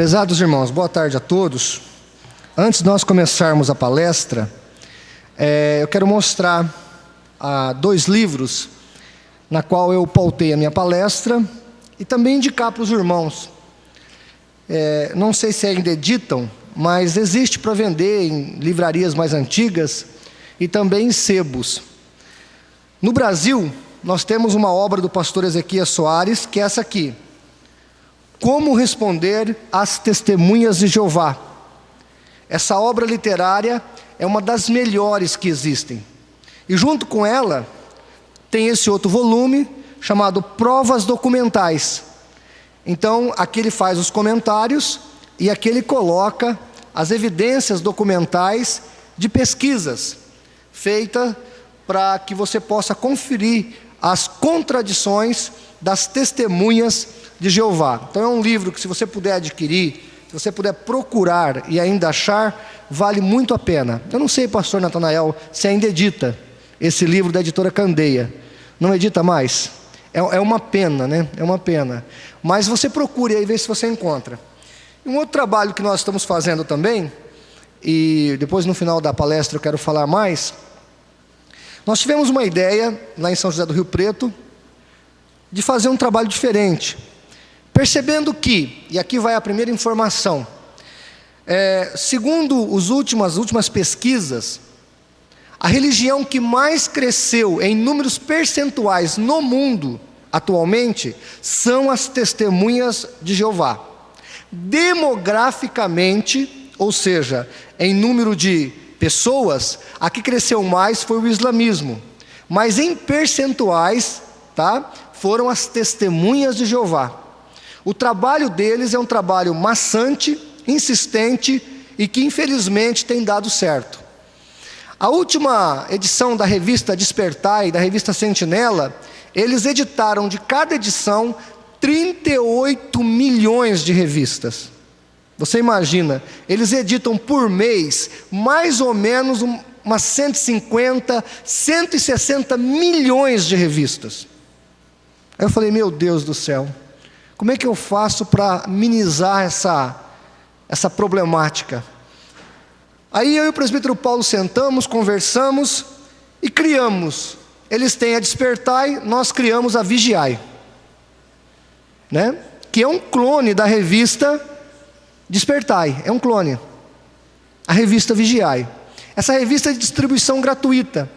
Prezados irmãos, boa tarde a todos. Antes de nós começarmos a palestra, eu quero mostrar dois livros na qual eu pautei a minha palestra e também indicar para os irmãos. Não sei se ainda editam, mas existe para vender em livrarias mais antigas e também em sebos. No Brasil, nós temos uma obra do pastor Ezequias Soares, que é essa aqui: Como responder às testemunhas de Jeová. Essa obra literária é uma das melhores que existem. E junto com ela, tem esse outro volume, chamado Provas Documentais. Então, aqui ele faz os comentários, e aqui ele coloca as evidências documentais de pesquisas, feitas para que você possa conferir as contradições das testemunhas de Jeová. Então é um livro que, se você puder adquirir, se você puder procurar e ainda achar, vale muito a pena. Eu não sei, pastor Natanael, se ainda edita esse livro da editora Candeia. Não edita mais? É uma pena, né? É uma pena. Mas você procure aí, ver se você encontra. Um outro trabalho que nós estamos fazendo também, e depois no final da palestra eu quero falar mais. Nós tivemos uma ideia, lá em São José do Rio Preto, de fazer um trabalho diferente. Percebendo que, e aqui vai a primeira informação, segundo as últimas pesquisas, a religião que mais cresceu em números percentuais no mundo atualmente são as testemunhas de Jeová. Demograficamente, ou seja, em número de pessoas, a que cresceu mais foi o islamismo, mas em percentuais, foram as testemunhas de Jeová. O trabalho deles é um trabalho maçante, insistente e que infelizmente tem dado certo. A última edição da revista Despertar e da revista Sentinela, eles editaram de cada edição 38 milhões de revistas. Você imagina, eles editam por mês mais ou menos umas 150, 160 milhões de revistas. Aí eu falei, meu Deus do céu, como é que eu faço para minimizar essa problemática? Aí eu e o presbítero Paulo sentamos, conversamos e criamos. Eles têm a Despertai, nós criamos a Vigiai, que é um clone da revista Despertai, é um clone. A revista Vigiai. Essa revista é de distribuição gratuita.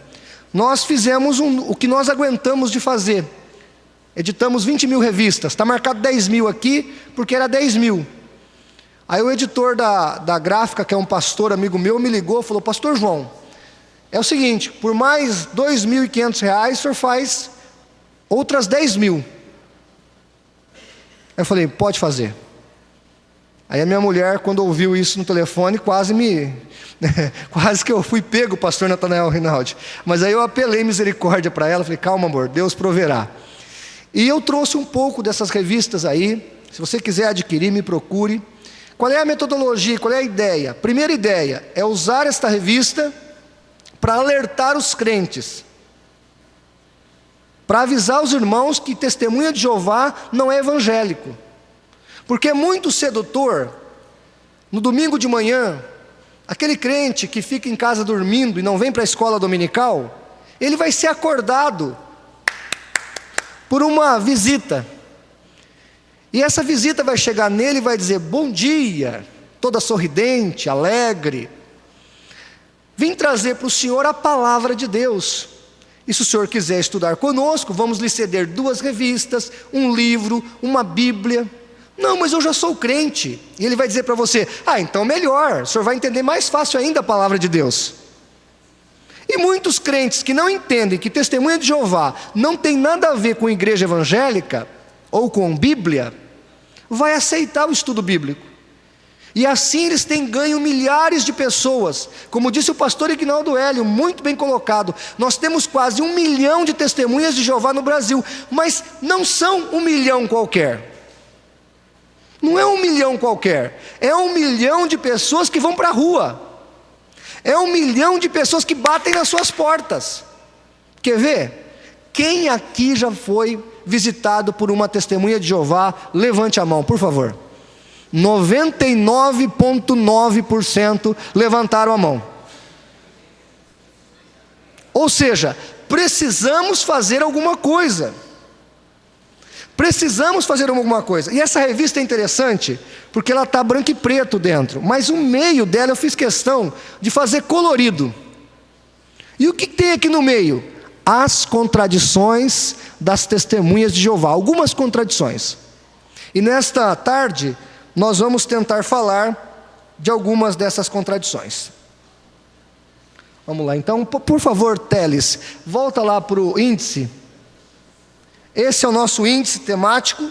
Nós fizemos o que nós aguentamos de fazer. Editamos 20 mil revistas, está marcado 10 mil aqui, porque era 10 mil. Aí o editor da gráfica, que é um pastor amigo meu, me ligou e falou, pastor João, é o seguinte, por mais R$2.500, o senhor faz outras 10 mil. Aí eu falei, pode fazer. Aí a minha mulher, quando ouviu isso no telefone, quase que eu fui pego, pastor Natanael Rinaldi. Mas aí eu apelei misericórdia para ela, falei, calma amor, Deus proverá. E eu trouxe um pouco dessas revistas aí. Se você quiser adquirir, me procure. Qual é a metodologia, qual é a ideia? Primeira ideia é usar esta revista para alertar os crentes, para avisar os irmãos que testemunha de Jeová não é evangélico. Porque é muito sedutor, no domingo de manhã, aquele crente que fica em casa dormindo e não vem para a escola dominical, ele vai ser acordado por uma visita. E essa visita vai chegar nele e vai dizer, bom dia, toda sorridente, alegre. Vim trazer para o senhor a palavra de Deus. E se o senhor quiser estudar conosco, vamos lhe ceder 2 revistas, um livro, uma Bíblia. Não, mas eu já sou crente. E ele vai dizer para você, então melhor, o senhor vai entender mais fácil ainda a palavra de Deus. E muitos crentes que não entendem que testemunha de Jeová não tem nada a ver com igreja evangélica, ou com Bíblia, vai aceitar o estudo bíblico. E assim eles têm ganho milhares de pessoas. Como disse o pastor Ignaldo Hélio, muito bem colocado, nós temos quase 1 milhão de testemunhas de Jeová no Brasil, mas não são 1 milhão qualquer. Não é 1 milhão qualquer, é 1 milhão de pessoas que vão para a rua. É 1 milhão de pessoas que batem nas suas portas. Quer ver? Quem aqui já foi visitado por uma testemunha de Jeová? Levante a mão, por favor. 99,9% levantaram a mão. Ou seja, precisamos fazer alguma coisa. Precisamos fazer alguma coisa. E essa revista é interessante, porque ela está branco e preto dentro, mas o meio dela eu fiz questão de fazer colorido. E o que tem aqui no meio? As contradições das testemunhas de Jeová, algumas contradições. E nesta tarde, nós vamos tentar falar de algumas dessas contradições. Vamos lá, então, por favor, Teles, volta lá para o índice. Esse é o nosso índice temático.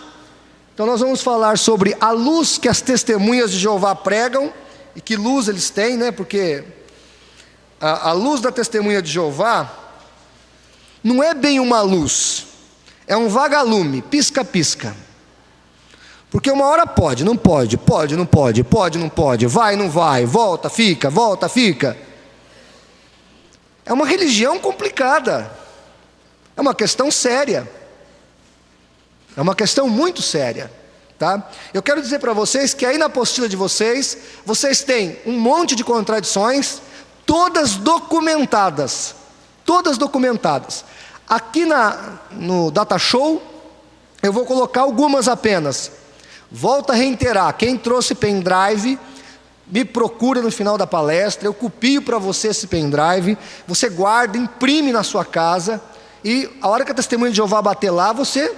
Então nós vamos falar sobre a luz que as testemunhas de Jeová pregam. E que luz eles têm, né? Porque a luz da testemunha de Jeová não é bem uma luz, é um vagalume, pisca-pisca. Porque uma hora pode, não pode, pode, não pode, pode, não pode, vai, não vai, volta, fica, volta, fica. É uma religião complicada, é uma questão séria, é uma questão muito séria, tá? Eu quero dizer para vocês que aí na apostila de vocês, vocês têm um monte de contradições, todas documentadas, todas documentadas. Aqui no Data Show, eu vou colocar algumas apenas. Volto a reiterar, quem trouxe pendrive, me procura no final da palestra, eu copio para você esse pendrive, você guarda, imprime na sua casa, e a hora que a testemunha de Jeová bater lá, você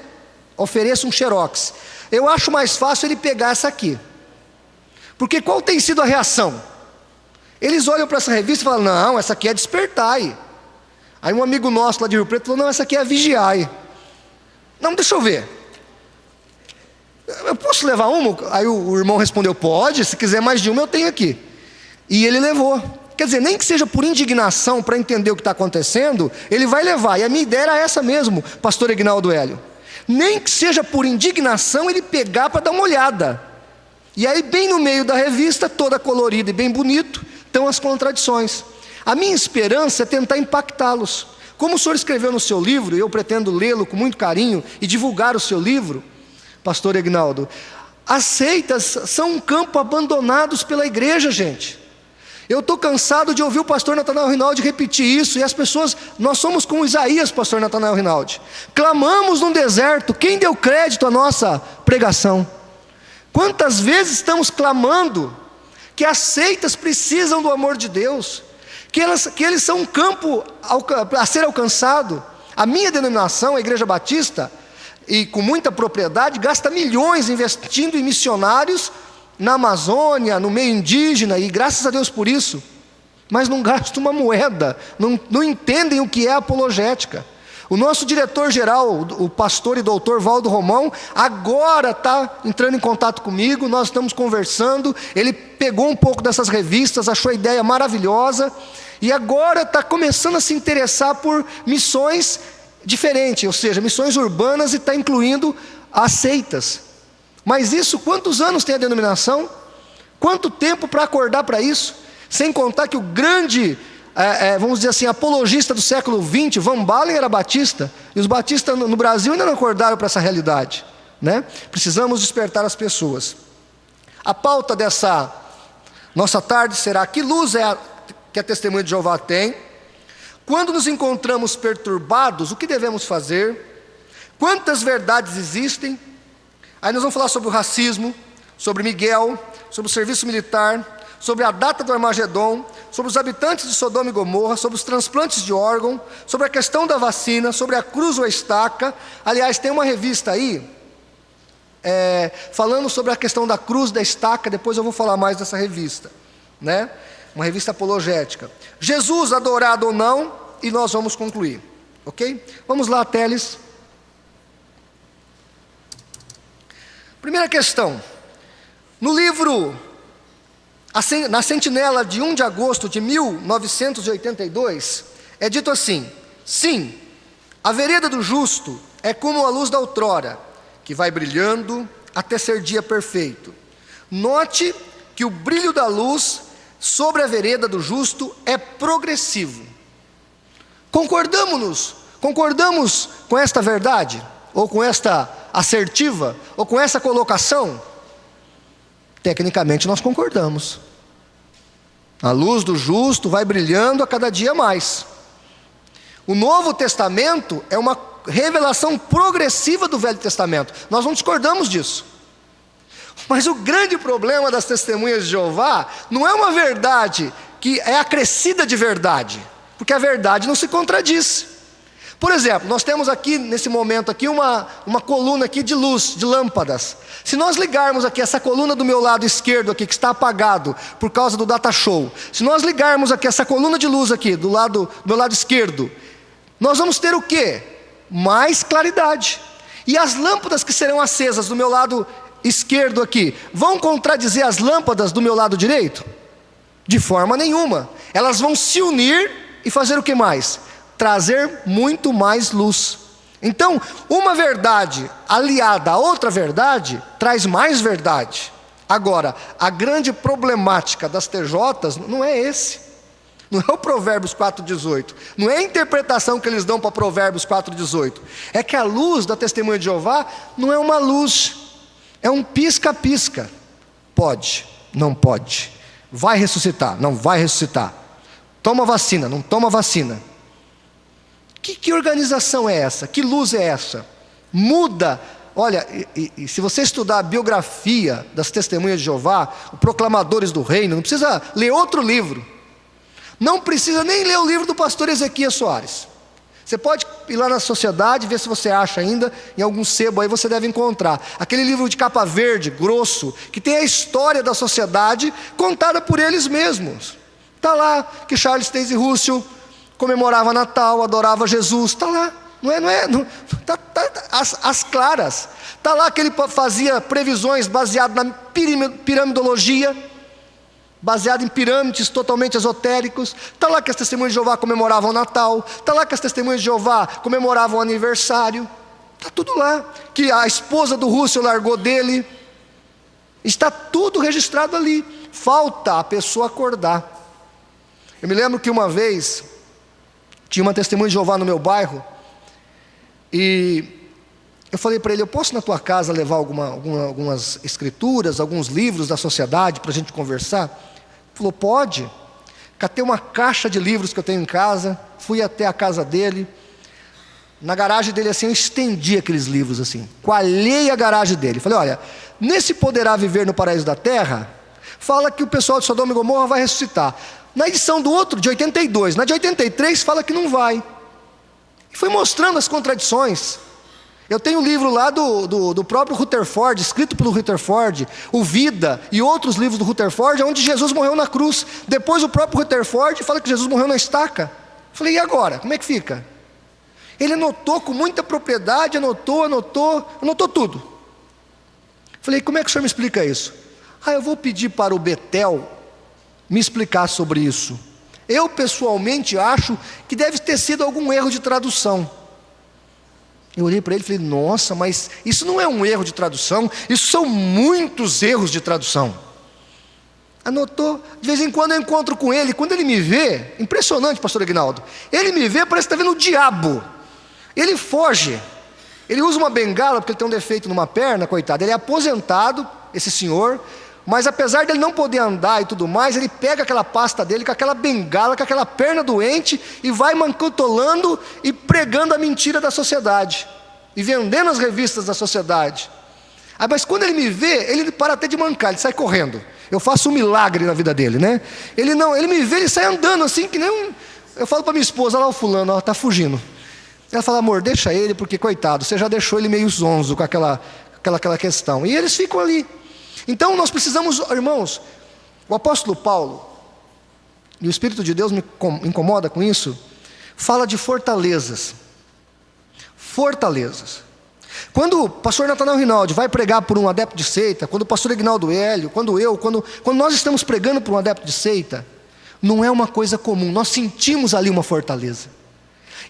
ofereça um xerox. Eu acho mais fácil ele pegar essa aqui, porque qual tem sido a reação? Eles olham para essa revista e falam, não, essa aqui é Despertai. Aí um amigo nosso lá de Rio Preto falou, não, essa aqui é Vigiai. Não, deixa eu ver, eu posso levar uma? Aí o irmão respondeu, pode, se quiser mais de uma eu tenho aqui. E ele levou. Quer dizer, nem que seja por indignação, para entender o que está acontecendo, ele vai levar. E a minha ideia era essa mesmo, pastor Ignaldo Hélio. Nem que seja por indignação, ele pegar para dar uma olhada. E aí bem no meio da revista, toda colorida e bem bonito, estão as contradições. A minha esperança é tentar impactá-los. Como o senhor escreveu no seu livro, e eu pretendo lê-lo com muito carinho e divulgar o seu livro, pastor Ignaldo, as seitas são um campo abandonados pela igreja, gente. Eu estou cansado de ouvir o pastor Natanael Rinaldi repetir isso, e as pessoas, nós somos como Isaías, pastor Natanael Rinaldi. Clamamos no deserto, quem deu crédito à nossa pregação? Quantas vezes estamos clamando que as seitas precisam do amor de Deus, que eles são um campo a ser alcançado. A minha denominação, a Igreja Batista, e com muita propriedade, gasta milhões investindo em missionários na Amazônia, no meio indígena, e graças a Deus por isso, mas não gasta uma moeda, não entendem o que é apologética. O nosso diretor-geral, o pastor e doutor Valdo Romão, agora está entrando em contato comigo, nós estamos conversando, ele pegou um pouco dessas revistas, achou a ideia maravilhosa, e agora está começando a se interessar por missões diferente, ou seja, missões urbanas, e está incluindo as seitas. Mas isso, quantos anos tem a denominação? Quanto tempo para acordar para isso? Sem contar que o grande, vamos dizer assim, apologista do século XX, Van Balen, era batista, e os batistas no Brasil ainda não acordaram para essa realidade, né? Precisamos despertar as pessoas. A pauta dessa nossa tarde será: que luz é que a testemunha de Jeová tem? Quando nos encontramos perturbados, o que devemos fazer? Quantas verdades existem? Aí nós vamos falar sobre o racismo, sobre Miguel, sobre o serviço militar, sobre a data do Armagedon, sobre os habitantes de Sodoma e Gomorra, sobre os transplantes de órgão, sobre a questão da vacina, sobre a cruz ou a estaca. Aliás, tem uma revista aí, falando sobre a questão da cruz, da estaca. Depois eu vou falar mais dessa revista, né? Uma revista apologética. Jesus adorado ou não, e nós vamos concluir, ok? Vamos lá, Teles. Primeira questão. No livro, na Sentinela de 1 de agosto de 1982, é dito assim: sim, a vereda do justo é como a luz da outrora, que vai brilhando até ser dia perfeito. Note que o brilho da luz sobre a vereda do justo é progressivo. Concordamos com esta verdade? Ou com esta assertiva? Ou com essa colocação? Tecnicamente nós concordamos. A luz do justo vai brilhando a cada dia mais. O Novo Testamento é uma revelação progressiva do Velho Testamento. Nós não discordamos disso. Mas o grande problema das testemunhas de Jeová não é uma verdade que é acrescida de verdade, porque a verdade não se contradiz. Por exemplo, nós temos aqui, nesse momento aqui, uma coluna aqui de luz, de lâmpadas. Se nós ligarmos aqui essa coluna do meu lado esquerdo aqui, que está apagado por causa do data show, se nós ligarmos aqui essa coluna de luz aqui, do meu lado esquerdo, nós vamos ter o quê? Mais claridade. E as lâmpadas que serão acesas do meu lado esquerdo aqui, vão contradizer as lâmpadas do meu lado direito? De forma nenhuma. Elas vão se unir e fazer o que mais? Trazer muito mais luz. Então, uma verdade aliada a outra verdade, traz mais verdade. Agora, a grande problemática das TJs não é esse. Não é o Provérbios 4,18. Não é a interpretação que eles dão para Provérbios 4,18. É que a luz da testemunha de Jeová não é uma luz, é um pisca-pisca. Pode, não pode. Vai ressuscitar, não vai ressuscitar. Toma vacina, não toma vacina. Que organização é essa? Que luz é essa? Muda. Olha, e se você estudar a biografia das testemunhas de Jeová, os proclamadores do reino, não precisa ler outro livro. Não precisa nem ler o livro do pastor Ezequias Soares. Você pode ir lá na sociedade, ver se você acha ainda, em algum sebo aí você deve encontrar. Aquele livro de capa verde, grosso, que tem a história da sociedade contada por eles mesmos. Está lá que Charles Taze Russell comemorava Natal, adorava Jesus, está lá. As claras. Está lá que ele fazia previsões baseadas na piramidologia, baseado em pirâmides totalmente esotéricos. Está lá que as testemunhas de Jeová comemoravam o Natal. Está lá que as testemunhas de Jeová comemoravam o aniversário. Está tudo lá. Que a esposa do Russell largou dele. Está tudo registrado ali. Falta a pessoa acordar. Eu me lembro que uma vez tinha uma testemunha de Jeová no meu bairro, e eu falei para ele: eu posso na tua casa levar algumas escrituras, alguns livros da sociedade para a gente conversar? Ele falou: pode. Catei uma caixa de livros que eu tenho em casa, fui até a casa dele, na garagem dele assim, eu estendi aqueles livros assim, coalhei a garagem dele, falei: olha, nesse Poderá Viver no Paraíso da Terra, fala que o pessoal de Sodoma e Gomorra vai ressuscitar. Na edição do outro, de 82, na de 83 fala que não vai. E foi mostrando as contradições. Eu tenho um livro lá do próprio Rutherford, escrito pelo Rutherford, o Vida, e outros livros do Rutherford, onde Jesus morreu na cruz. Depois o próprio Rutherford fala que Jesus morreu na estaca. Falei: e agora? Como é que fica? Ele anotou com muita propriedade, anotou tudo. Falei: como é que o senhor me explica isso? Eu vou pedir para o Betel me explicar sobre isso. Eu pessoalmente acho que deve ter sido algum erro de tradução. Eu olhei para ele e falei: nossa, mas isso não é um erro de tradução, isso são muitos erros de tradução. Anotou. De vez em quando eu encontro com ele, quando ele me vê, impressionante, pastor Aguinaldo, ele me vê, parece que está vendo o diabo. Ele foge, ele usa uma bengala, porque ele tem um defeito numa perna, coitado. Ele é aposentado, esse senhor, mas apesar dele não poder andar e tudo mais, ele pega aquela pasta dele, com aquela bengala, com aquela perna doente, e vai mancotolando e pregando a mentira da sociedade, e vendendo as revistas da sociedade. Mas quando ele me vê, ele para até de mancar, ele sai correndo. Eu faço um milagre na vida dele, né? Ele me vê, ele sai andando assim, que nem um... Eu falo para minha esposa: olha lá o fulano, está fugindo. Ela fala: amor, deixa ele, porque coitado, você já deixou ele meio zonzo com aquela questão. E eles ficam ali. Então nós precisamos, irmãos, o apóstolo Paulo, e o Espírito de Deus me incomoda com isso, fala de fortalezas. Fortalezas. Quando o pastor Natanael Rinaldi vai pregar por um adepto de seita, quando o pastor Aguinaldo Hélio, quando nós estamos pregando por um adepto de seita, não é uma coisa comum, nós sentimos ali uma fortaleza.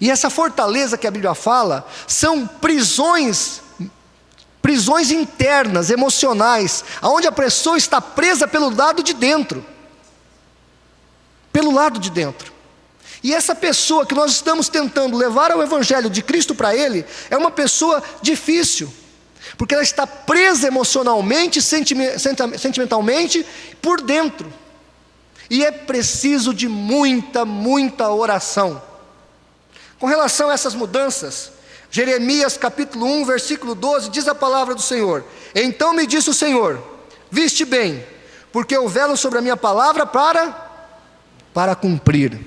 E essa fortaleza que a Bíblia fala, são prisões internas, emocionais, onde a pessoa está presa pelo lado de dentro. Pelo lado de dentro. E essa pessoa que nós estamos tentando levar ao Evangelho de Cristo para ele, é uma pessoa difícil. porque ela está presa emocionalmente, sentimentalmente, por dentro. E é preciso de muita oração. Com relação a essas mudanças, Jeremias capítulo 1, versículo 12, diz a palavra do Senhor: então me disse o Senhor, viste bem, porque eu velo sobre a minha palavra para cumprir.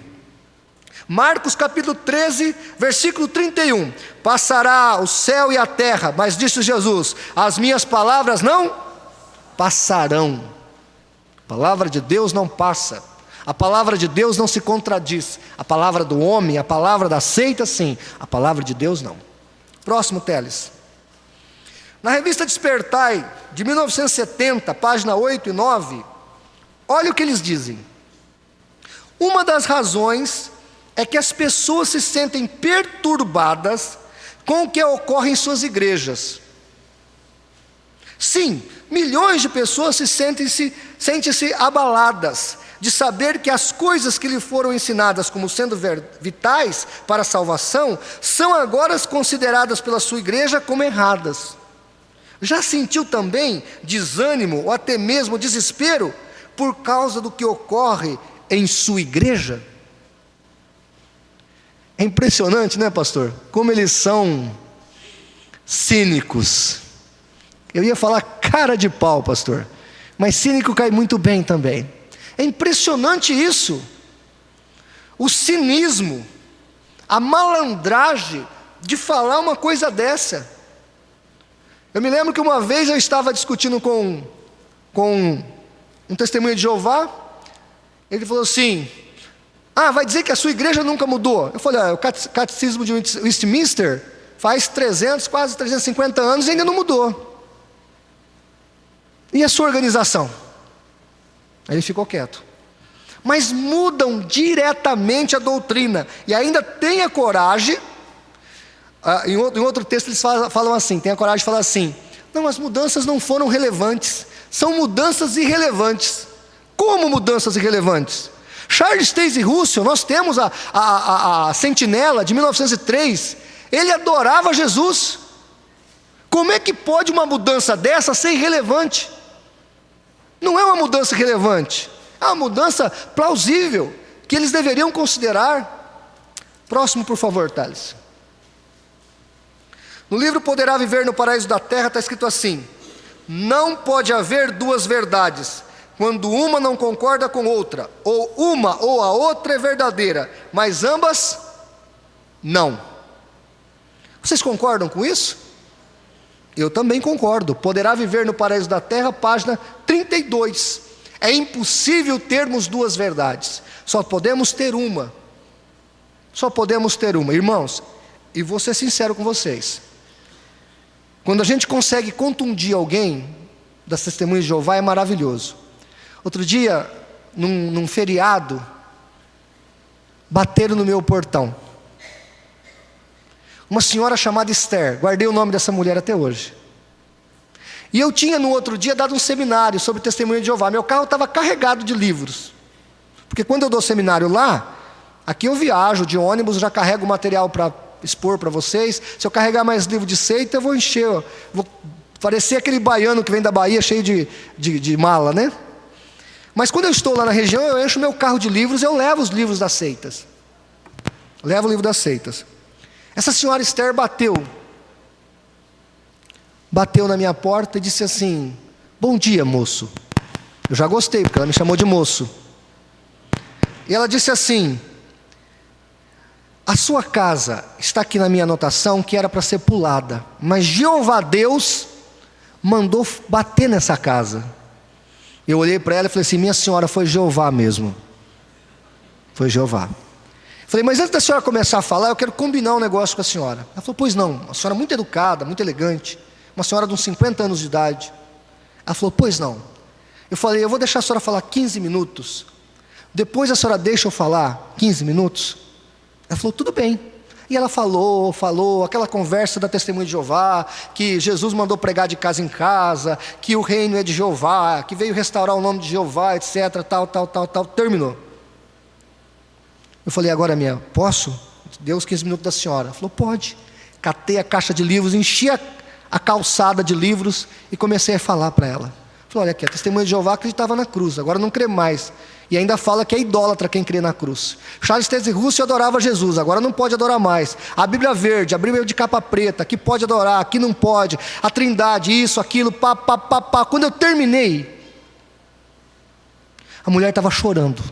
Marcos capítulo 13, versículo 31, passará o céu e a terra, mas disse Jesus, as minhas palavras não passarão. A palavra de Deus não passa, a palavra de Deus não se contradiz. A palavra do homem, a palavra da seita, sim, a palavra de Deus não. Próximo, Teles. Na revista Despertai, de 1970, página 8 e 9, olha o que eles dizem. Uma das razões é que as pessoas se sentem perturbadas com o que ocorre em suas igrejas. Sim, milhões de pessoas sentem-se abaladas de saber que as coisas que lhe foram ensinadas como sendo vitais para a salvação, são agora consideradas pela sua igreja como erradas. Já sentiu também desânimo ou até mesmo desespero por causa do que ocorre em sua igreja? É impressionante, né, pastor? Como eles são cínicos. Eu ia falar cara de pau, pastor, mas cínico cai muito bem também. É impressionante isso. O cinismo, a malandragem de falar uma coisa dessa. Eu me lembro que uma vez eu estava discutindo com um testemunho de Jeová. Ele falou assim: vai dizer que a sua igreja nunca mudou? Eu falei: o catecismo de Westminster faz 300, quase 350 anos e ainda não mudou. E a sua organização? Aí ele ficou quieto. Mas mudam diretamente a doutrina, e ainda tem a coragem, em outro texto eles falam assim, tem a coragem de falar assim: não, as mudanças não foram relevantes, são mudanças irrelevantes. Como mudanças irrelevantes? Charles Taze Russell, nós temos a Sentinela de 1903, ele adorava Jesus. Como é que pode uma mudança dessa ser irrelevante? Não é uma mudança relevante, é uma mudança plausível, que eles deveriam considerar. Próximo, por favor, Thales. No livro Poderá Viver no Paraíso da Terra está escrito assim: não pode haver duas verdades, quando uma não concorda com outra, ou uma ou a outra é verdadeira, mas ambas não. Vocês concordam com isso? Eu também concordo. Poderá Viver no Paraíso da Terra, página 32. É impossível termos duas verdades, só podemos ter uma. Só podemos ter uma. Irmãos, e vou ser sincero com vocês, quando a gente consegue contundir alguém das Testemunhas de Jeová, é maravilhoso. Outro dia, num feriado, bateram no meu portão. Uma senhora chamada Esther, guardei o nome dessa mulher até hoje. E eu tinha no outro dia dado um seminário sobre Testemunho de Jeová. Meu carro estava carregado de livros, porque quando eu dou seminário lá, aqui eu viajo de ônibus, já carrego material para expor para vocês. Se eu carregar mais livro de seita, eu vou encher, vou parecer aquele baiano que vem da Bahia cheio de mala, né? Mas quando eu estou lá na região, eu encho meu carro de livros, eu levo os livros das seitas. Levo o livro das seitas. Essa senhora Esther bateu na minha porta e disse assim: bom dia, moço. Eu já gostei, porque ela me chamou de moço. E ela disse assim: a sua casa está aqui na minha anotação, que era para ser pulada, mas Jeová Deus mandou bater nessa casa. Eu olhei para ela e falei assim: minha senhora, foi Jeová mesmo. Foi Jeová. Falei: mas antes da senhora começar a falar, eu quero combinar um negócio com a senhora. Ela falou: pois não. Uma senhora muito educada, muito elegante, uma senhora de uns 50 anos de idade. Ela falou: pois não. Eu falei: eu vou deixar a senhora falar 15 minutos, depois a senhora deixa eu falar 15 minutos? Ela falou: tudo bem. E ela falou, aquela conversa da Testemunha de Jeová, que Jesus mandou pregar de casa em casa, que o reino é de Jeová, que veio restaurar o nome de Jeová, etc, tal, terminou. Eu falei: agora posso? Deu os 15 minutos da senhora. Ela falou: pode. Catei a caixa de livros, enchi a calçada de livros e comecei a falar para ela. Falei, olha aqui, a Testemunha de Jeová acreditava na cruz, agora não crê mais. E ainda fala que é idólatra quem crê na cruz. Charles Taze Russell adorava Jesus, agora não pode adorar mais. A Bíblia verde, a Bíblia de capa preta, aqui pode adorar, aqui não pode. A Trindade, isso, aquilo, pá. Quando eu terminei, a mulher estava chorando.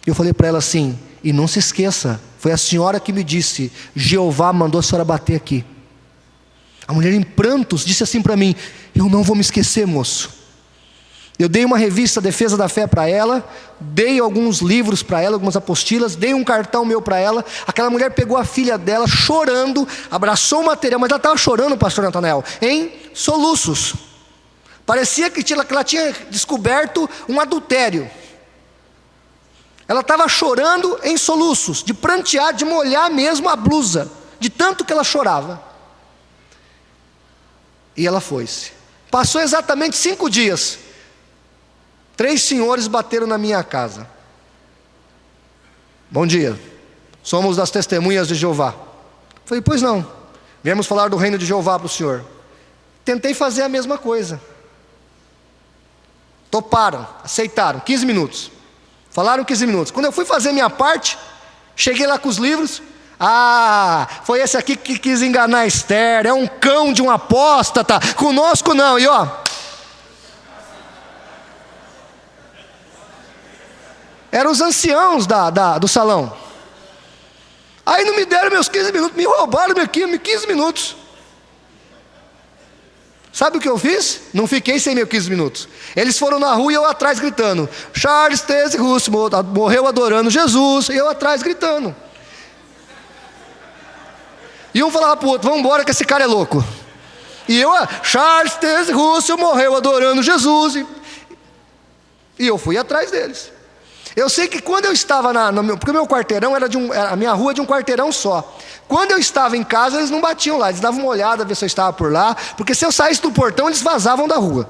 Eu falei para ela assim, e não se esqueça, foi a senhora que me disse, Jeová mandou a senhora bater aqui. A mulher em prantos disse assim para mim, eu não vou me esquecer, moço. Eu dei uma revista Defesa da Fé para ela, dei alguns livros para ela, algumas apostilas, dei um cartão meu para ela. Aquela mulher pegou a filha dela chorando, abraçou o material, mas ela estava chorando, pastor Natanael, em soluços. Parecia que ela tinha descoberto um adultério. Ela estava chorando em soluços, de prantear, de molhar mesmo a blusa, de tanto que ela chorava. E ela foi-se. Passou exatamente 5 dias. 3 senhores bateram na minha casa. Bom dia, somos das Testemunhas de Jeová. Falei, pois não, viemos falar do reino de Jeová para o senhor. Tentei fazer a mesma coisa. Toparam, aceitaram, 15 minutos. Falaram 15 minutos. Quando eu fui fazer minha parte, cheguei lá com os livros. Ah, foi esse aqui que quis enganar a Esther, é um cão de um apóstata, conosco não. E ó, eram os anciãos do salão. Aí não me deram meus 15 minutos, me roubaram meus 15 minutos. Sabe o que eu fiz? Não fiquei sem meus 15 minutos. Eles foram na rua e eu atrás gritando, Charles Taze Russell morreu adorando Jesus, e eu atrás gritando. E um falava para o outro, vamos embora que esse cara é louco. E eu, Charles Taze Russell morreu adorando Jesus. E eu fui atrás deles. Eu sei que quando eu estava porque o meu quarteirão era a minha rua de um quarteirão só. Quando eu estava em casa, eles não batiam lá, eles davam uma olhada, ver se eu estava por lá, porque se eu saísse do portão, eles vazavam da rua.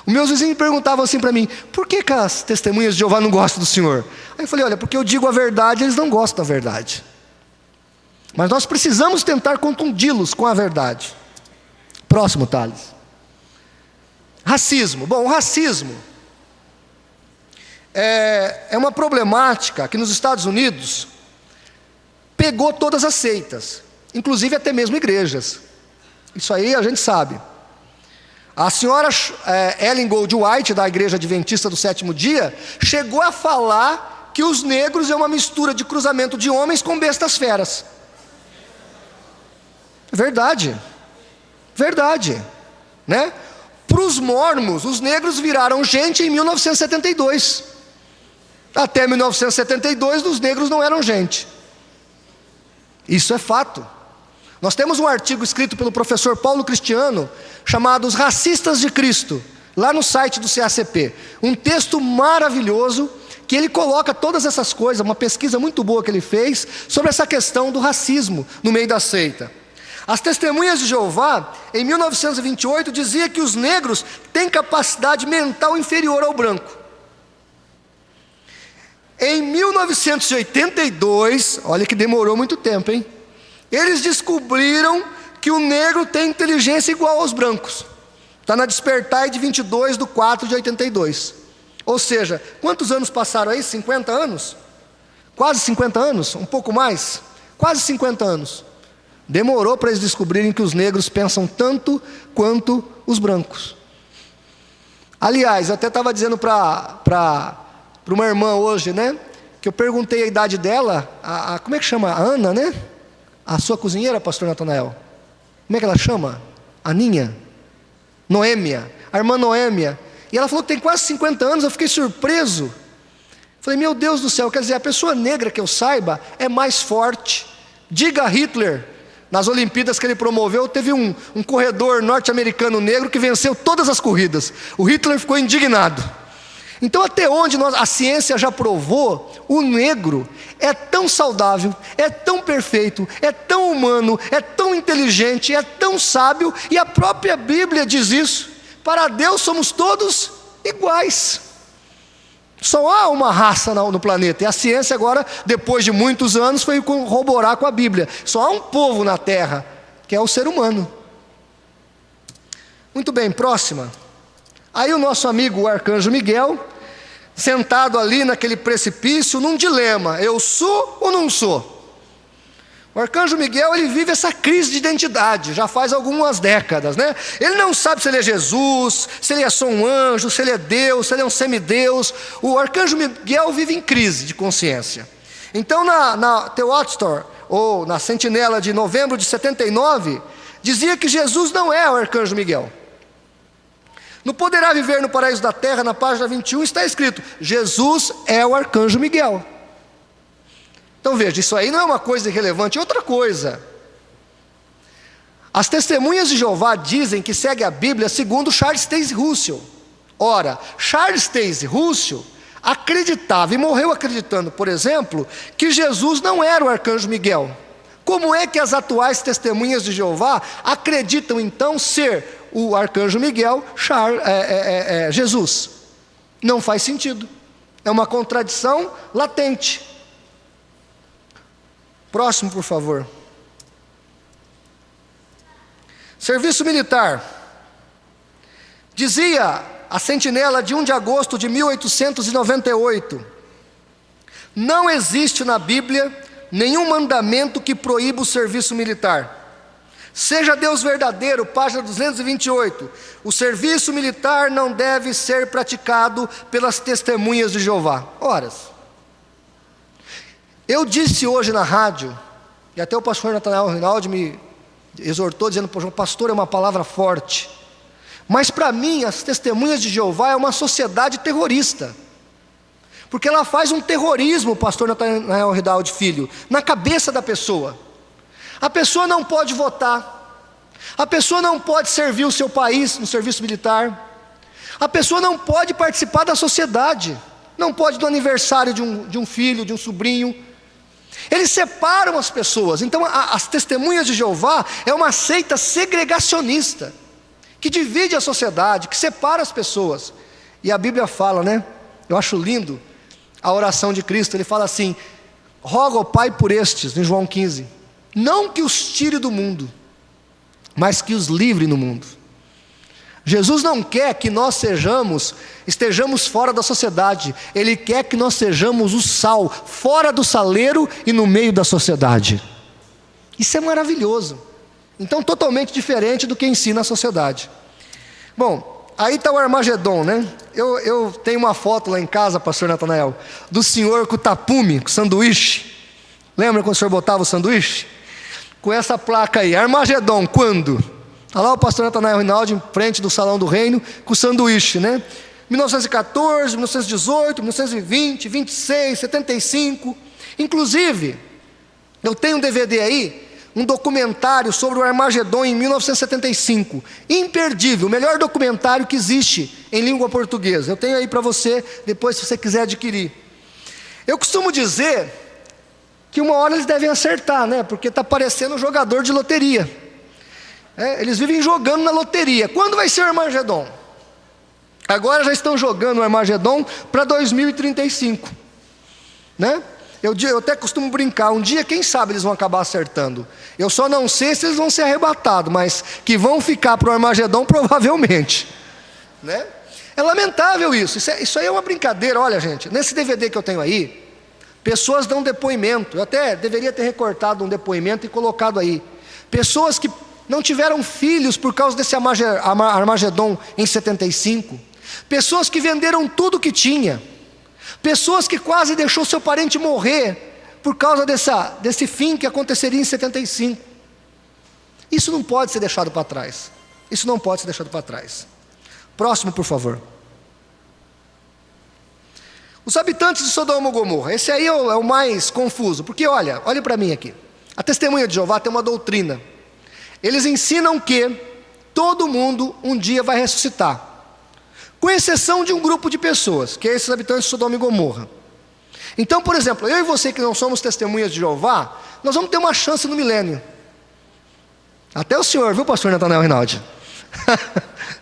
Os meus vizinhos perguntavam assim para mim, por que as Testemunhas de Jeová não gostam do senhor? Aí eu falei, olha, porque eu digo a verdade, eles não gostam da verdade. Mas nós precisamos tentar contundi-los com a verdade. Próximo, Thales. Racismo. Bom, o racismo é uma problemática que nos Estados Unidos pegou todas as seitas, inclusive até mesmo igrejas. Isso aí a gente sabe. A senhora Ellen Gold White, da Igreja Adventista do Sétimo Dia, chegou a falar que os negros é uma mistura de cruzamento de homens com bestas feras. Verdade, né? Para os mormons, os negros viraram gente em 1972. Até 1972, os negros não eram gente. Isso é fato. Nós temos um artigo escrito pelo professor Paulo Cristiano, chamado Os Racistas de Cristo, lá no site do CACP. Um texto maravilhoso, que ele coloca todas essas coisas, uma pesquisa muito boa que ele fez, sobre essa questão do racismo no meio da seita. As Testemunhas de Jeová, em 1928, dizia que os negros têm capacidade mental inferior ao branco. Em 1982, olha que demorou muito tempo, hein? Eles descobriram que o negro tem inteligência igual aos brancos. Está na Despertai de 22/4/82. Ou seja, quantos anos passaram aí? 50 anos? Quase 50 anos? Um pouco mais? Quase 50 anos. Demorou para eles descobrirem que os negros pensam tanto quanto os brancos. Aliás, eu até estava dizendo para uma irmã hoje, né? Que eu perguntei a idade dela, como é que chama? A Ana, né? A sua cozinheira, pastor Natanael. Como é que ela chama? Aninha? Noêmia. A irmã Noêmia. E ela falou que tem quase 50 anos, eu fiquei surpreso. Falei, meu Deus do céu, quer dizer, a pessoa negra que eu saiba é mais forte. Diga a Hitler, nas Olimpíadas que ele promoveu, teve um corredor norte-americano negro que venceu todas as corridas. O Hitler ficou indignado. Então, até onde a ciência já provou, o negro é tão saudável, é tão perfeito, é tão humano, é tão inteligente, é tão sábio, e a própria Bíblia diz isso. Para Deus somos todos iguais. Só há uma raça no planeta. E a ciência agora, depois de muitos anos, foi corroborar com a Bíblia. Só há um povo na Terra, que é o ser humano. Muito bem, próxima. Aí o nosso amigo, o arcanjo Miguel, sentado ali naquele precipício, num dilema: eu sou ou não sou? O arcanjo Miguel, ele vive essa crise de identidade, já faz algumas décadas, né? Ele não sabe se ele é Jesus, se ele é só um anjo, se ele é Deus, se ele é um semideus. O arcanjo Miguel vive em crise de consciência. Então na The Watchtower, ou na Sentinela de novembro de 79, dizia que Jesus não é o arcanjo Miguel. No Poderá Viver no Paraíso da Terra, na página 21, está escrito: Jesus é o arcanjo Miguel. Então veja, isso aí não é uma coisa irrelevante, é outra coisa. As testemunhas de Jeová dizem que segue a Bíblia segundo Charles Taze Russell. Ora, Charles Taze Russell acreditava e morreu acreditando, por exemplo, que Jesus não era o arcanjo Miguel. Como é que as atuais testemunhas de Jeová acreditam então ser o arcanjo Miguel Jesus? Não faz sentido. É uma contradição latente. Próximo, por favor. Serviço militar. Dizia a Sentinela de 1 de agosto de 1898: não existe na Bíblia nenhum mandamento que proíba o serviço militar. Seja Deus verdadeiro, página 228. O serviço militar não deve ser praticado pelas testemunhas de Jeová. Ora, eu disse hoje na rádio, e até o pastor Natanael Rinaldi me exortou, dizendo: pastor, é uma palavra forte. Mas para mim, as testemunhas de Jeová é uma sociedade terrorista. Porque ela faz um terrorismo, pastor Natanael Rinaldi Filho, na cabeça da pessoa. A pessoa não pode votar. A pessoa não pode servir o seu país no serviço militar. A pessoa não pode participar da sociedade. Não pode do aniversário de um filho, de um sobrinho. Eles separam as pessoas. Então as testemunhas de Jeová é uma seita segregacionista, que divide a sociedade, que separa as pessoas. E a Bíblia fala, né? Eu acho lindo a oração de Cristo. Ele fala assim: roga ao Pai por estes, em João 15, não que os tire do mundo, mas que os livre no mundo. Jesus não quer que nós estejamos fora da sociedade. Ele quer que nós sejamos o sal, fora do saleiro e no meio da sociedade. Isso é maravilhoso. Então, totalmente diferente do que ensina a sociedade. Bom, aí está o Armagedon, né? Eu tenho uma foto lá em casa, pastor Natanael, do senhor com o tapume, com o sanduíche. Lembra quando o senhor botava o sanduíche? Com essa placa aí: Armagedon, quando? Olha lá o pastor Natanael Rinaldi em frente do Salão do Reino com o sanduíche, né? 1914, 1918, 1920, 26, 75. Inclusive, eu tenho um DVD aí, um documentário sobre o Armagedon em 1975. Imperdível, o melhor documentário que existe em língua portuguesa. Eu tenho aí para você, depois, se você quiser adquirir. Eu costumo dizer que uma hora eles devem acertar, né? Porque está parecendo um jogador de loteria. Eles vivem jogando na loteria. Quando vai ser o Armagedon? Agora já estão jogando o Armagedon para 2035, né? Eu até costumo brincar: um dia, quem sabe, eles vão acabar acertando. Eu só não sei se eles vão ser arrebatados, mas que vão ficar para o Armagedon, provavelmente, né? É lamentável isso. Isso aí é uma brincadeira. Olha, gente, nesse DVD que eu tenho aí, pessoas dão depoimento. Eu até deveria ter recortado um depoimento e colocado aí. Pessoas que não tiveram filhos por causa desse Armagedon em 75. Pessoas que venderam tudo que tinha. Pessoas que quase deixou seu parente morrer por causa desse fim que aconteceria em 75. Isso não pode ser deixado para trás. Isso não pode ser deixado para trás. Próximo, por favor. Os habitantes de Sodoma e Gomorra. Esse aí é o mais confuso. Porque olha para mim aqui. A testemunha de Jeová tem uma doutrina. Eles ensinam que todo mundo um dia vai ressuscitar, com exceção de um grupo de pessoas, que é esses habitantes de Sodoma e Gomorra. Então, por exemplo, eu e você que não somos testemunhas de Jeová, nós vamos ter uma chance no milênio. Até o senhor, viu, pastor Natanael Rinaldi?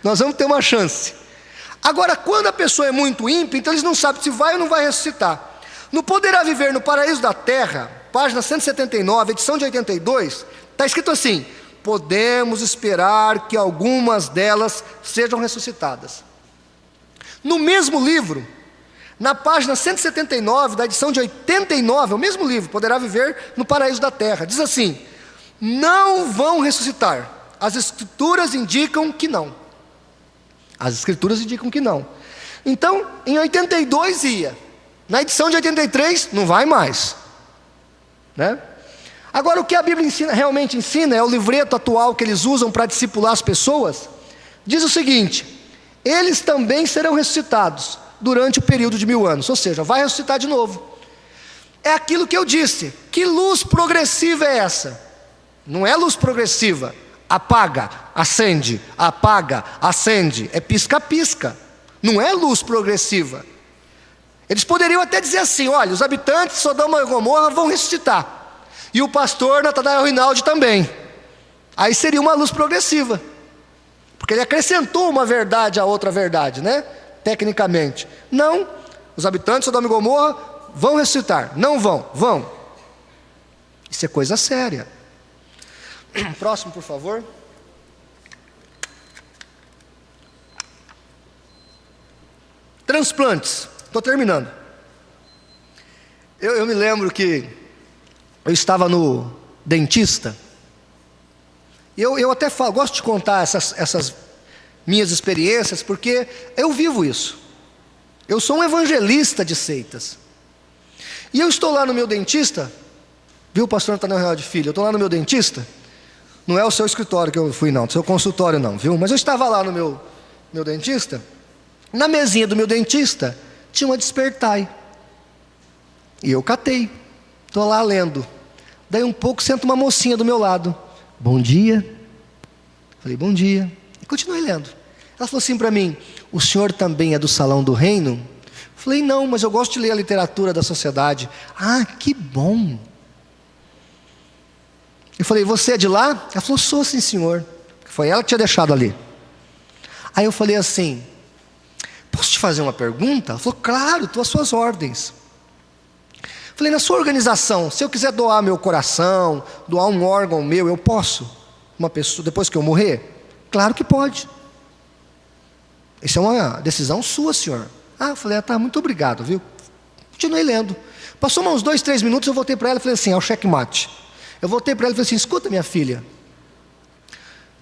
Nós vamos ter uma chance. Agora, quando a pessoa é muito ímpia, então eles não sabem se vai ou não vai ressuscitar. No Poderá Viver no Paraíso da Terra, página 179, edição de 82, está escrito assim: podemos esperar que algumas delas sejam ressuscitadas. No mesmo livro, na página 179, da edição de 89, é o mesmo livro, Poderá Viver no Paraíso da Terra, diz assim: não vão ressuscitar. As Escrituras indicam que não. As Escrituras indicam que não. Então, em 82 ia. Na edição de 83, não vai mais, né? Agora, o que a Bíblia realmente ensina, é o livreto atual que eles usam para discipular as pessoas, diz o seguinte: eles também serão ressuscitados durante o período de 1000 anos, ou seja, vai ressuscitar de novo. É aquilo que eu disse, que luz progressiva é essa? Não é luz progressiva, apaga, acende, apaga, acende, é pisca-pisca, não é luz progressiva. Eles poderiam até dizer assim: olha, os habitantes de Sodoma e Gomorra vão ressuscitar, e o pastor Natanael Rinaldi também. Aí seria uma luz progressiva, porque ele acrescentou uma verdade à outra verdade, né? Tecnicamente. Não, os habitantes de Sodoma e Gomorra vão ressuscitar. Não vão, vão. Isso é coisa séria. Próximo, por favor. Transplantes. Estou terminando. Eu me lembro que eu estava no dentista. Eu até gosto de contar essas minhas experiências, porque eu vivo isso. Eu sou um evangelista de seitas. E eu estou lá no meu dentista, viu, pastor Natanael Rinaldi Filho? Eu estou lá no meu dentista. Não é o seu escritório que eu fui, não, o seu consultório não, viu? Mas eu estava lá no meu dentista. Na mesinha do meu dentista tinha uma Despertai. E eu catei. Estou lá lendo. Daí um pouco senta uma mocinha do meu lado. Bom dia. Falei, bom dia. E continuei lendo. Ela falou assim para mim: o senhor também é do Salão do Reino? Falei, não, mas eu gosto de ler a literatura da sociedade. Ah, que bom. Eu falei, você é de lá? Ela falou, sou sim, senhor. Foi ela que tinha deixado ali. Aí eu falei assim: posso te fazer uma pergunta? Ela falou, claro, estou às suas ordens. Falei, na sua organização, se eu quiser doar meu coração, doar um órgão meu, eu posso? Uma pessoa, depois que eu morrer? Claro que pode. Isso é uma decisão sua, senhor. Ah, eu falei, tá, muito obrigado, viu? Continuei lendo. Passou uns 2, 3 minutos, eu voltei para ela e falei assim, é o checkmate. Eu voltei para ela e falei assim, escuta, minha filha,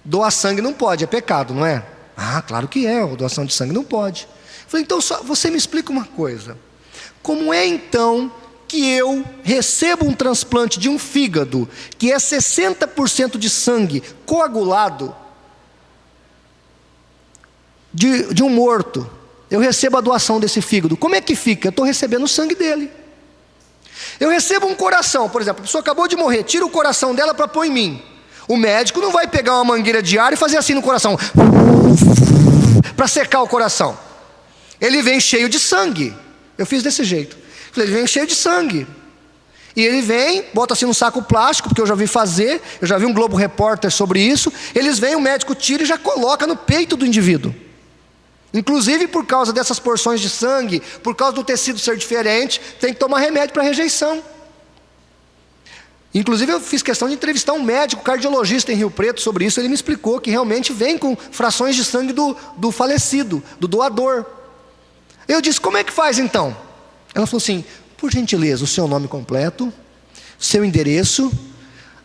doar sangue não pode, é pecado, não é? Ah, claro que é, doação de sangue não pode. Eu falei, então só você me explica uma coisa. Como é então que eu recebo um transplante de um fígado, que é 60% de sangue coagulado, de um morto, eu recebo a doação desse fígado, como é que fica? Eu estou recebendo o sangue dele. Eu recebo um coração, por exemplo, a pessoa acabou de morrer, tira o coração dela para pôr em mim. O médico não vai pegar uma mangueira de ar e fazer assim no coração, para secar o coração. Ele vem cheio de sangue. Eu fiz desse jeito. Ele vem cheio de sangue. E ele vem, bota assim num saco plástico, porque eu já vi fazer, eu já vi um Globo Repórter sobre isso. Eles vêm, o médico tira e já coloca no peito do indivíduo. Inclusive por causa dessas porções de sangue, por causa do tecido ser diferente, tem que tomar remédio para rejeição. Inclusive eu fiz questão de entrevistar um médico cardiologista em Rio Preto sobre isso. Ele me explicou que realmente vem com frações de sangue do falecido, do doador. Eu disse, como é que faz então? Ela falou assim, por gentileza, o seu nome completo, seu endereço,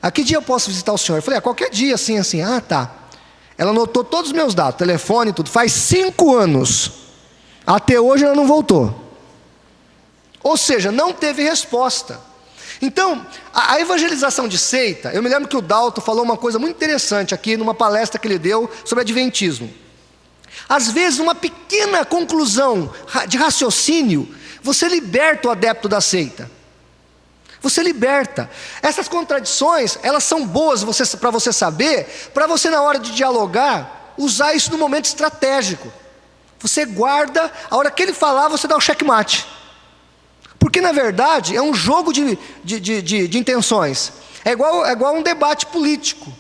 a que dia eu posso visitar o senhor? Eu falei, qualquer dia, assim, assim. Ah, tá. Ela anotou todos os meus dados, telefone e tudo. Faz 5 anos. Até hoje ela não voltou. Ou seja, não teve resposta. Então, a evangelização de seita, eu me lembro que o Dalton falou uma coisa muito interessante aqui, numa palestra que ele deu sobre adventismo. Às vezes, uma pequena conclusão de raciocínio, você liberta o adepto da seita. Você liberta. Essas contradições, elas são boas para você saber, para você na hora de dialogar, usar isso no momento estratégico. Você guarda, a hora que ele falar, você dá o checkmate. Porque na verdade é um jogo de intenções. É igual um debate político.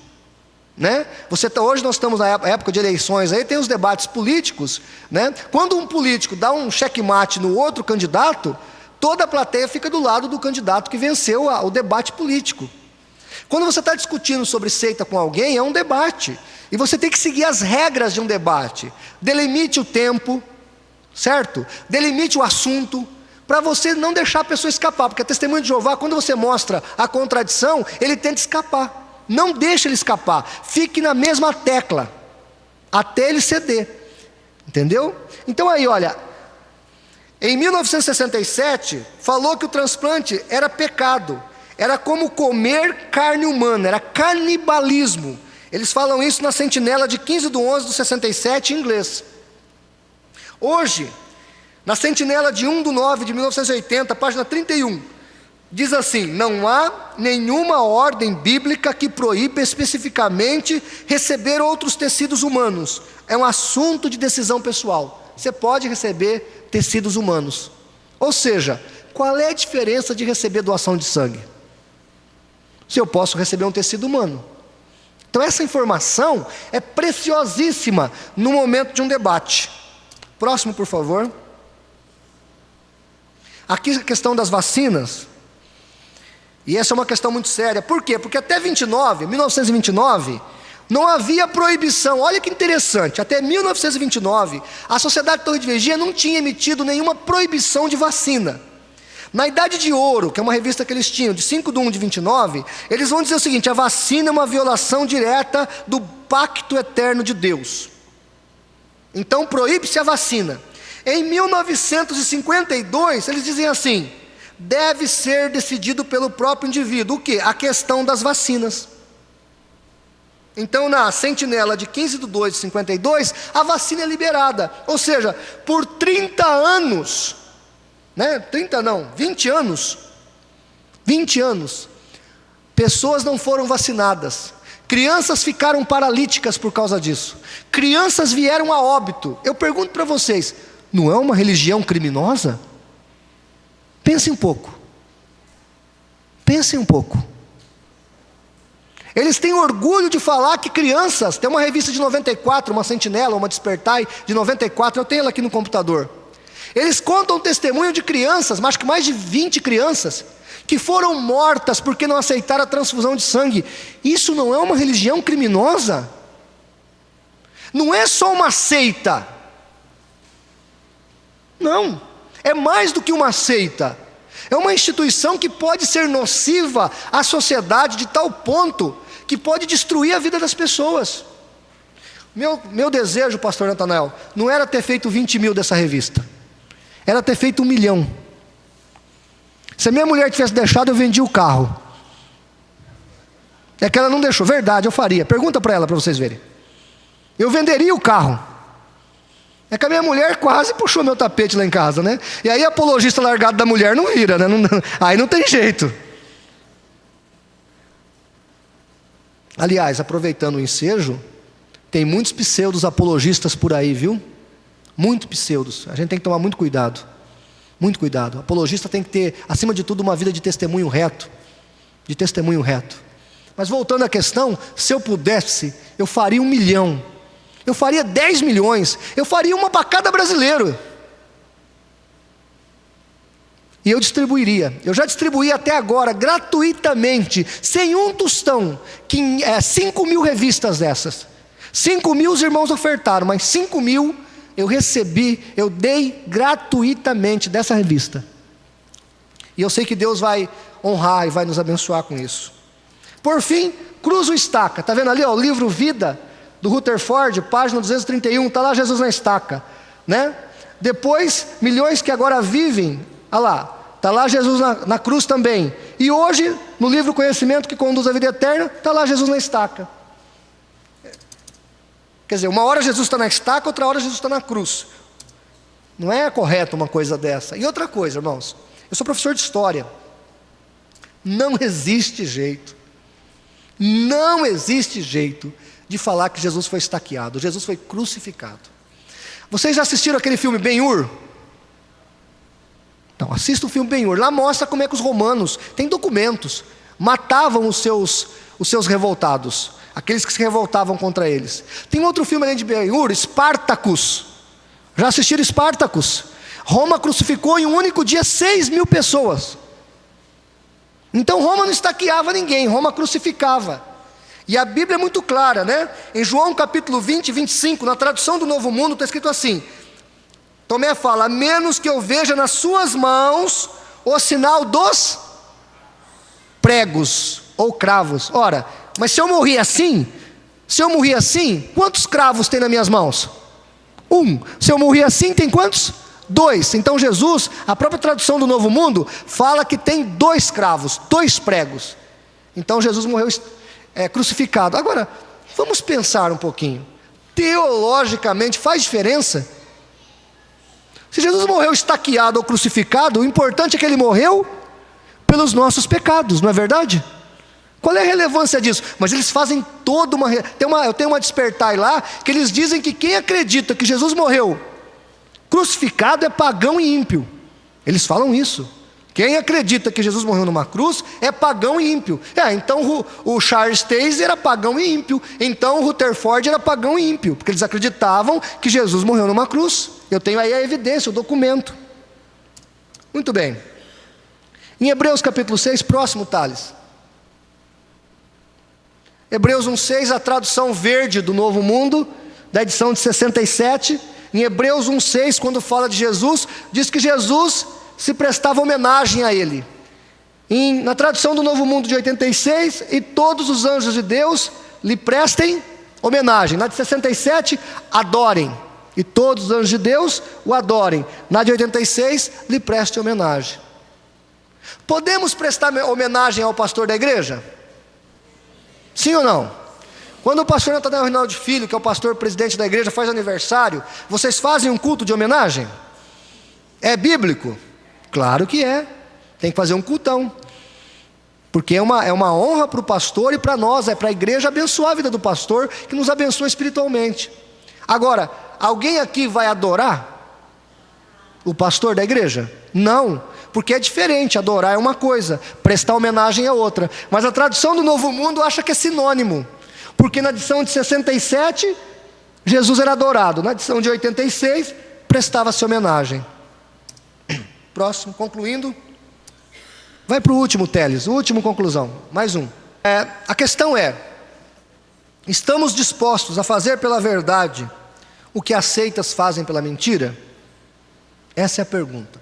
né? Hoje nós estamos na época de eleições, aí tem os debates políticos, né? Quando um político dá um checkmate no outro candidato, toda a plateia fica do lado do candidato que venceu o debate político. Quando você está discutindo sobre seita com alguém, é um debate, e você tem que seguir as regras de um debate. Delimite o tempo, certo? Delimite o assunto, para você não deixar a pessoa escapar, porque a testemunha de Jeová, quando você mostra a contradição, ele tenta escapar. Não deixe ele escapar, fique na mesma tecla, até ele ceder, entendeu? Então aí, olha, em 1967, falou que o transplante era pecado, era como comer carne humana, era canibalismo. Eles falam isso na Sentinela de 15/11/67 em inglês. Hoje, na Sentinela de 1/9/1980, página 31, diz assim: não há nenhuma ordem bíblica que proíba especificamente receber outros tecidos humanos. É um assunto de decisão pessoal. Você pode receber tecidos humanos. Ou seja, qual é a diferença de receber doação de sangue? Se eu posso receber um tecido humano. Então essa informação é preciosíssima no momento de um debate. Próximo, por favor. Aqui a questão das vacinas. E essa é uma questão muito séria. Por quê? Porque até 1929, não havia proibição. Olha que interessante, até 1929, a Sociedade Torre de Vigia não tinha emitido nenhuma proibição de vacina. Na Idade de Ouro, que é uma revista que eles tinham, de 5/1/29, eles vão dizer o seguinte: a vacina é uma violação direta do pacto eterno de Deus. Então proíbe-se a vacina. Em 1952, eles dizem assim: deve ser decidido pelo próprio indivíduo. O quê? A questão das vacinas. Então, na Sentinela de 15/2/52, a vacina é liberada. Ou seja, por 30 anos, 20 anos, 20 anos, pessoas não foram vacinadas. Crianças ficaram paralíticas por causa disso. Crianças vieram a óbito. Eu pergunto para vocês, não é uma religião criminosa? Pense um pouco. Pense um pouco. Eles têm orgulho de falar que crianças, tem uma revista de 94, uma Sentinela, uma Despertai de 94, eu tenho ela aqui no computador. Eles contam testemunho de crianças, mas que mais de 20 crianças, que foram mortas porque não aceitaram a transfusão de sangue. Isso não é uma religião criminosa? Não é só uma seita. Não, é mais do que uma seita. É uma instituição que pode ser nociva à sociedade de tal ponto que pode destruir a vida das pessoas. Meu desejo, pastor Natanael, não era ter feito 20 mil dessa revista, era ter feito 1 milhão. Se a minha mulher tivesse deixado, eu vendia o carro. É que ela não deixou. Verdade, eu faria. Pergunta para ela, para vocês verem. Eu venderia o carro. É que a minha mulher quase puxou meu tapete lá em casa, né? E aí apologista largado da mulher não vira, né? Aí não tem jeito. Aliás, aproveitando o ensejo, tem muitos pseudos apologistas por aí, viu? Muito pseudos. A gente tem que tomar muito cuidado. Muito cuidado. O apologista tem que ter, acima de tudo, uma vida de testemunho reto. De testemunho reto. Mas voltando à questão, se eu pudesse, eu faria 1 milhão. Eu faria 10 milhões. Eu faria uma para cada brasileiro. E eu distribuiria. Eu já distribuí até agora, gratuitamente, sem um tostão, 5 mil revistas dessas. 5 mil os irmãos ofertaram, mas 5 mil eu recebi, eu dei gratuitamente dessa revista. E eu sei que Deus vai honrar e vai nos abençoar com isso. Por fim, cruza o estaca. Está vendo ali, ó, o livro Vida, do Rutherford, página 231, está lá Jesus na estaca, né? Depois, milhões que agora vivem, olha lá, está lá Jesus na cruz também. E hoje, no livro Conhecimento que Conduz à Vida Eterna, está lá Jesus na estaca. Quer dizer, uma hora Jesus está na estaca, outra hora Jesus está na cruz. Não é correto uma coisa dessa. E outra coisa, irmãos, eu sou professor de história. Não existe jeito. Não existe jeito de falar que Jesus foi estaqueado. Jesus foi crucificado. Vocês já assistiram aquele filme Ben-Hur? Então, assista o filme Ben-Hur. Lá mostra como é que os romanos, tem documentos, matavam os seus revoltados. aqueles que se revoltavam contra eles. Tem outro filme além de Ben-Hur, Spartacus. Já assistiram Spartacus? Roma crucificou em um único dia 6.000 pessoas. Então Roma não estaqueava ninguém, Roma crucificava. E a Bíblia é muito clara, né? Em João capítulo 20, 25, na tradução do Novo Mundo, está escrito assim: Tomé fala, a menos que eu veja nas suas mãos o sinal dos pregos ou cravos. Ora, mas se eu morrer assim, quantos cravos tem nas minhas mãos? 1. Se eu morrer assim, tem quantos? 2. Então Jesus, a própria tradução do Novo Mundo, fala que tem 2 cravos, 2 pregos. Então Jesus morreu crucificado. Agora, vamos pensar um pouquinho. Teologicamente faz diferença? Se Jesus morreu estaqueado ou crucificado, o importante é que ele morreu pelos nossos pecados, não é verdade? Qual é a relevância disso? Mas eles fazem toda uma... Eu tenho uma Despertai lá, que eles dizem que quem acredita que Jesus morreu crucificado é pagão e ímpio. Eles falam isso. Quem acredita que Jesus morreu numa cruz é pagão e ímpio. Então o Charles Taze era pagão e ímpio. Então o Rutherford era pagão e ímpio, porque eles acreditavam que Jesus morreu numa cruz. Eu tenho aí a evidência, o documento. Muito bem. Em Hebreus capítulo 6, próximo, Thales. Hebreus 1,6, a tradução verde do Novo Mundo, da edição de 67. Em Hebreus 1,6, quando fala de Jesus, diz que Jesus se prestava homenagem a ele. Na tradução do Novo Mundo de 86, e todos os anjos de Deus lhe prestem homenagem. Na de 67, adorem, e todos os anjos de Deus o adorem. Na de 86, lhe prestem homenagem. Podemos prestar homenagem ao pastor da igreja? Sim ou não? Quando o pastor Natanael Rinaldi Filho, que é o pastor presidente da igreja, faz aniversário, vocês fazem um culto de homenagem? É bíblico? Claro que é. Tem que fazer um cultão. Porque é uma honra para o pastor e para nós, é para a igreja abençoar a vida do pastor, que nos abençoa espiritualmente. Agora, alguém aqui vai adorar o pastor da igreja? Não, porque é diferente. Adorar é uma coisa, prestar homenagem é outra. Mas a tradução do Novo Mundo acha que é sinônimo, porque na edição de 67 Jesus era adorado, na edição de 86 prestava-se homenagem. Próximo, concluindo. Vai para o último, Teles, última conclusão, mais um. A questão é: estamos dispostos a fazer pela verdade o que as seitas fazem pela mentira? Essa é a pergunta.